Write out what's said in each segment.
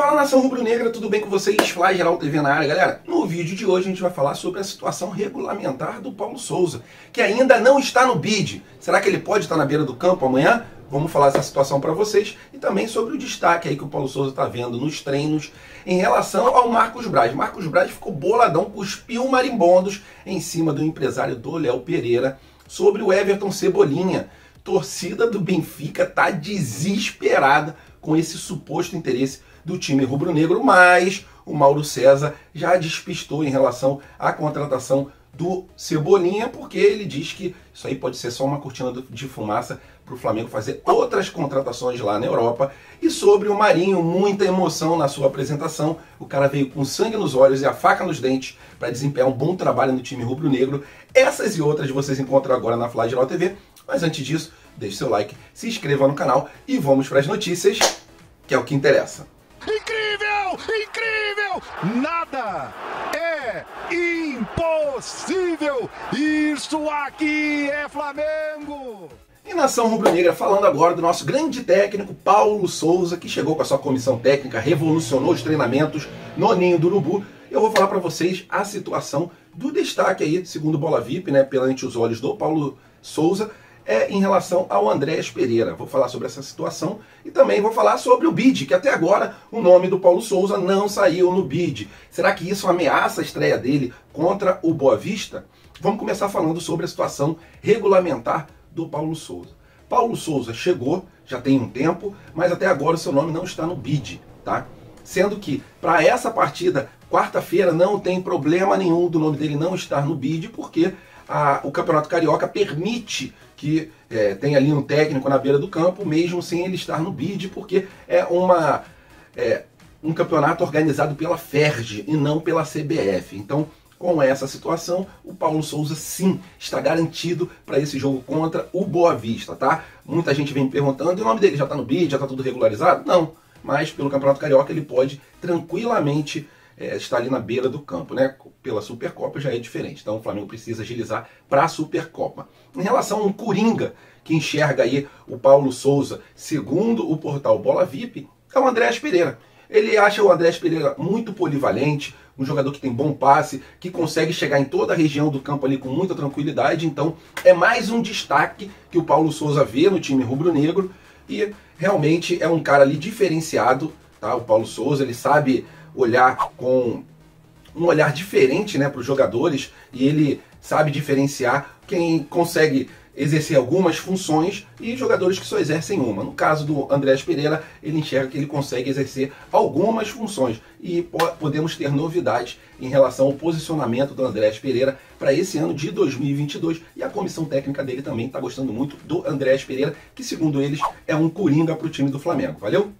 Fala, nação rubro-negra, tudo bem com vocês? Fly Geral TV na área, galera. No vídeo de hoje a gente vai falar sobre a situação regulamentar do Paulo Souza, que ainda não está no bid. Será que ele pode estar na beira do campo amanhã? Vamos falar dessa situação para vocês e também sobre o destaque aí que o Paulo Souza está vendo nos treinos em relação ao Marcos Braz. Marcos Braz ficou boladão, cuspiu marimbondos em cima do empresário do Léo Pereira sobre o Everton Cebolinha. Torcida do Benfica tá desesperada com esse suposto interesse do time rubro-negro, mas o Mauro César já despistou em relação à contratação do Cebolinha, porque ele diz que isso aí pode ser só uma cortina de fumaça para o Flamengo fazer outras contratações lá na Europa. E sobre o Marinho, muita emoção na sua apresentação. O cara veio com sangue nos olhos e a faca nos dentes para desempenhar um bom trabalho no time rubro-negro. Essas e outras vocês encontram agora na Fly Geral TV. Mas antes disso, deixe seu like, se inscreva no canal e vamos para as notícias, que é o que interessa. Incrível! Incrível! Nada é impossível! Isso aqui é Flamengo! E nação rubro-negra, falando agora do nosso grande técnico Paulo Souza, que chegou com a sua comissão técnica, revolucionou os treinamentos no Ninho do Urubu. Eu vou falar para vocês a situação do destaque aí, segundo o Bola VIP, né, perante os olhos do Paulo Souza, em relação ao Andrés Pereira. Vou falar sobre essa situação e também vou falar sobre o bid, que até agora o nome do Paulo Souza não saiu no bid. Será que isso ameaça a estreia dele contra o Boa Vista? Vamos começar falando sobre a situação regulamentar do Paulo Souza. Paulo Souza chegou, já tem um tempo, mas até agora o seu nome não está no bid, tá? Sendo que para essa partida, quarta-feira, não tem problema nenhum do nome dele não estar no bid, porque o Campeonato Carioca permite que tenha ali um técnico na beira do campo, mesmo sem ele estar no bid, porque é um campeonato organizado pela FERJ e não pela CBF. Então, com essa situação, o Paulo Souza sim está garantido para esse jogo contra o Boa Vista, tá? Muita gente vem me perguntando, e o nome dele já está no bid, já está tudo regularizado? Não, mas pelo Campeonato Carioca ele pode tranquilamente estar ali na beira do campo, né? Pela Supercopa já é diferente, então o Flamengo precisa agilizar para a Supercopa. Em relação ao Coringa, que enxerga aí o Paulo Souza, segundo o portal Bola VIP, é o Andrés Pereira. Ele acha o Andrés Pereira muito polivalente, um jogador que tem bom passe, que consegue chegar em toda a região do campo ali com muita tranquilidade, então é mais um destaque que o Paulo Souza vê no time rubro-negro e realmente é um cara ali diferenciado, tá? O Paulo Souza, ele sabe olhar com um olhar diferente, né, para os jogadores, e ele sabe diferenciar quem consegue exercer algumas funções e jogadores que só exercem uma. No caso do Andrés Pereira, ele enxerga que ele consegue exercer algumas funções e podemos ter novidades em relação ao posicionamento do Andrés Pereira para esse ano de 2022, e a comissão técnica dele também está gostando muito do Andrés Pereira, que segundo eles é um coringa para o time do Flamengo. Valeu?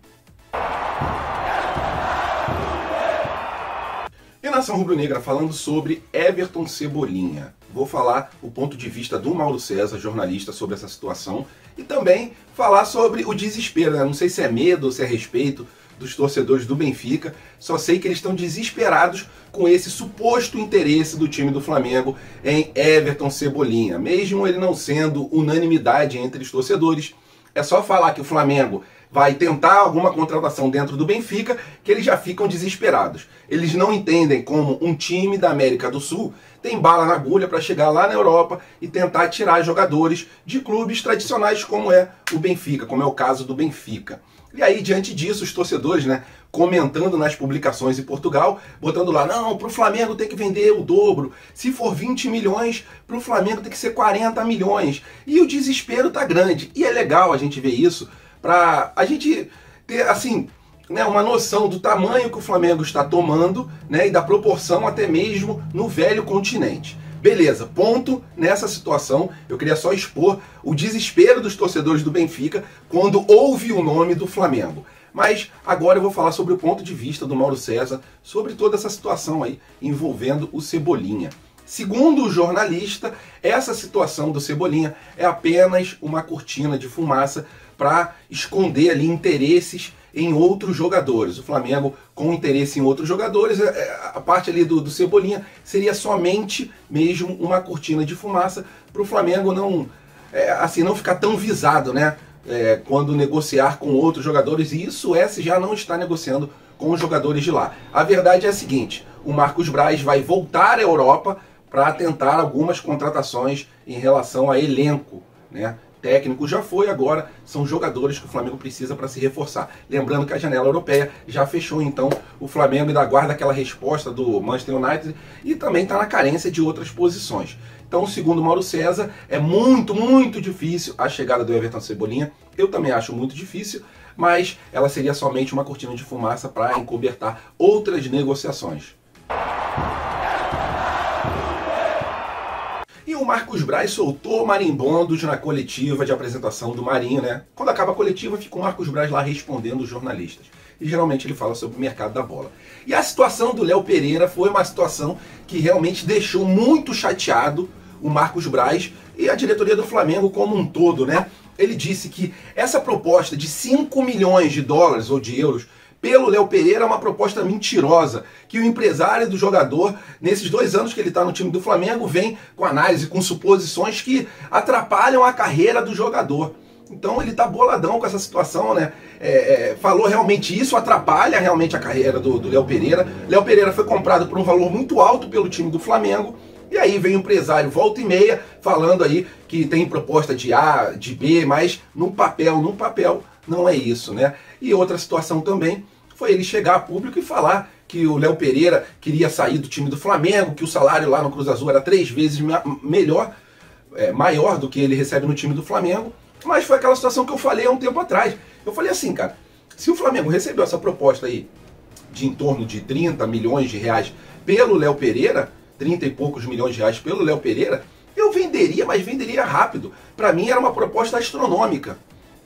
E nação rubro-negra, falando sobre Everton Cebolinha. Vou falar o ponto de vista do Mauro César, jornalista, sobre essa situação, e também falar sobre o desespero, né? Não sei se é medo ou se é respeito dos torcedores do Benfica, só sei que eles estão desesperados com esse suposto interesse do time do Flamengo em Everton Cebolinha. Mesmo ele não sendo unanimidade entre os torcedores, é só falar que o Flamengo vai tentar alguma contratação dentro do Benfica, que eles já ficam desesperados. Eles não entendem como um time da América do Sul tem bala na agulha para chegar lá na Europa e tentar tirar jogadores de clubes tradicionais como é o Benfica, como é o caso do Benfica. E aí, diante disso, os torcedores, né, comentando nas publicações em Portugal, botando lá, não, para o Flamengo tem que vender o dobro, se for 20 milhões, para o Flamengo tem que ser 40 milhões. E o desespero tá grande. E é legal a gente ver isso, para a gente ter, assim, né, uma noção do tamanho que o Flamengo está tomando, né, e da proporção até mesmo no velho continente. Beleza, ponto nessa situação. Eu queria só expor o desespero dos torcedores do Benfica quando ouve o nome do Flamengo. Mas agora eu vou falar sobre o ponto de vista do Mauro César sobre toda essa situação aí envolvendo o Cebolinha. Segundo o jornalista, essa situação do Cebolinha é apenas uma cortina de fumaça para esconder ali interesses em outros jogadores. O Flamengo, com interesse em outros jogadores, a parte ali do Cebolinha seria somente mesmo uma cortina de fumaça para o Flamengo não, assim, não ficar tão visado, né? Quando negociar com outros jogadores, e isso o S já não está negociando com os jogadores de lá. A verdade é a seguinte, o Marcos Braz vai voltar à Europa para tentar algumas contratações em relação a elenco, né? Técnico já foi, agora são jogadores que o Flamengo precisa para se reforçar. Lembrando que a janela europeia já fechou, então o Flamengo ainda aguarda aquela resposta do Manchester United e também está na carência de outras posições. Então, segundo Mauro César, é muito, muito difícil a chegada do Everton Cebolinha. Eu também acho muito difícil, mas ela seria somente uma cortina de fumaça para encobertar outras negociações. E o Marcos Braz soltou marimbondos na coletiva de apresentação do Marinho, né? Quando acaba a coletiva, fica o Marcos Braz lá respondendo os jornalistas. E geralmente ele fala sobre o mercado da bola. E a situação do Léo Pereira foi uma situação que realmente deixou muito chateado o Marcos Braz e a diretoria do Flamengo como um todo, né? Ele disse que essa proposta de 5 milhões de dólares ou de euros pelo Léo Pereira é uma proposta mentirosa, que o empresário do jogador, nesses 2 anos que ele está no time do Flamengo, vem com análise, com suposições que atrapalham a carreira do jogador. Então ele está boladão com essa situação, né? Falou realmente isso, atrapalha realmente a carreira do Léo Pereira. Léo Pereira foi comprado por um valor muito alto pelo time do Flamengo, e aí vem o empresário volta e meia falando aí que tem proposta de A, de B, mas no papel não é isso, né? E outra situação também foi ele chegar a público e falar que o Léo Pereira queria sair do time do Flamengo, que o salário lá no Cruz Azul era 3 vezes maior do que ele recebe no time do Flamengo, mas foi aquela situação que eu falei há um tempo atrás. Eu falei assim, cara, se o Flamengo recebeu essa proposta aí de em torno de 30 milhões de reais pelo Léo Pereira, 30 e poucos milhões de reais pelo Léo Pereira, eu venderia, mas venderia rápido. Para mim era uma proposta astronômica.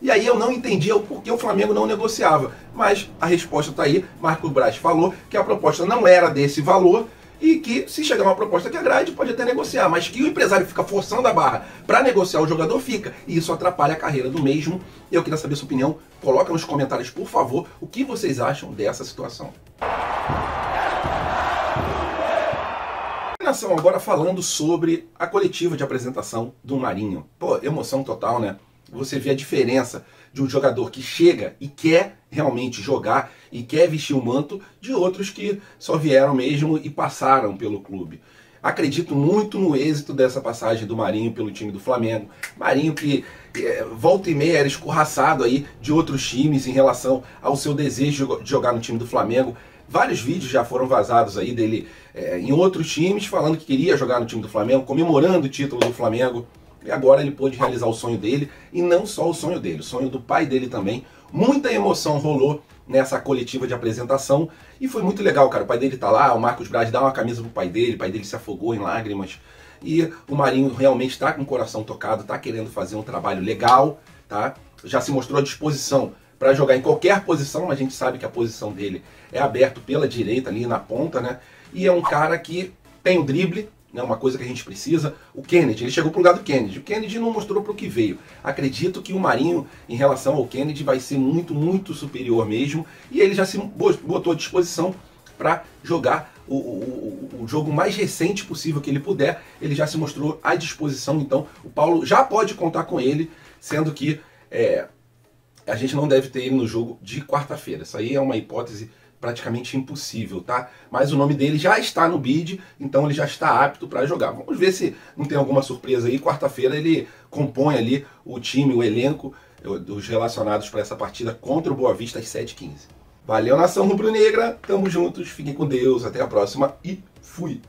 E aí eu não entendia o porquê o Flamengo não negociava. Mas a resposta está aí, Marcos Braz falou que a proposta não era desse valor e que se chegar uma proposta que agrade, pode até negociar, mas que o empresário fica forçando a barra para negociar, o jogador fica, e isso atrapalha a carreira do mesmo. E eu queria saber a sua opinião, coloca nos comentários, por favor, o que vocês acham dessa situação. Agora falando sobre a coletiva de apresentação do Marinho. Pô, emoção total, né? Você vê a diferença de um jogador que chega e quer realmente jogar e quer vestir o manto de outros que só vieram mesmo e passaram pelo clube. Acredito muito no êxito dessa passagem do Marinho pelo time do Flamengo. Marinho que volta e meia era escorraçado aí de outros times em relação ao seu desejo de jogar no time do Flamengo. Vários vídeos já foram vazados aí dele em outros times, falando que queria jogar no time do Flamengo, comemorando o título do Flamengo. E agora ele pôde realizar o sonho dele, e não só o sonho dele, o sonho do pai dele também. Muita emoção rolou nessa coletiva de apresentação, e foi muito legal, cara. O pai dele tá lá, o Marcos Braz dá uma camisa pro pai dele se afogou em lágrimas. E o Marinho realmente está com o coração tocado, está querendo fazer um trabalho legal, tá? Já se mostrou à disposição para jogar em qualquer posição, mas a gente sabe que a posição dele é aberto pela direita, ali na ponta, né? E é um cara que tem o drible, né? Uma coisa que a gente precisa. O Kennedy, ele chegou pro lugar do Kennedy. O Kennedy não mostrou para o que veio. Acredito que o Marinho, em relação ao Kennedy, vai ser muito, muito superior mesmo. E ele já se botou à disposição para jogar o jogo mais recente possível que ele puder. Ele já se mostrou à disposição, então o Paulo já pode contar com ele, sendo que a gente não deve ter ele no jogo de quarta-feira. Isso aí é uma hipótese praticamente impossível, tá? Mas o nome dele já está no bid, então ele já está apto para jogar. Vamos ver se não tem alguma surpresa aí. Quarta-feira ele compõe ali o time, o elenco dos relacionados para essa partida contra o Boa Vista às 7h15. Valeu, nação rubro-negra, tamo juntos, fiquem com Deus, até a próxima e fui!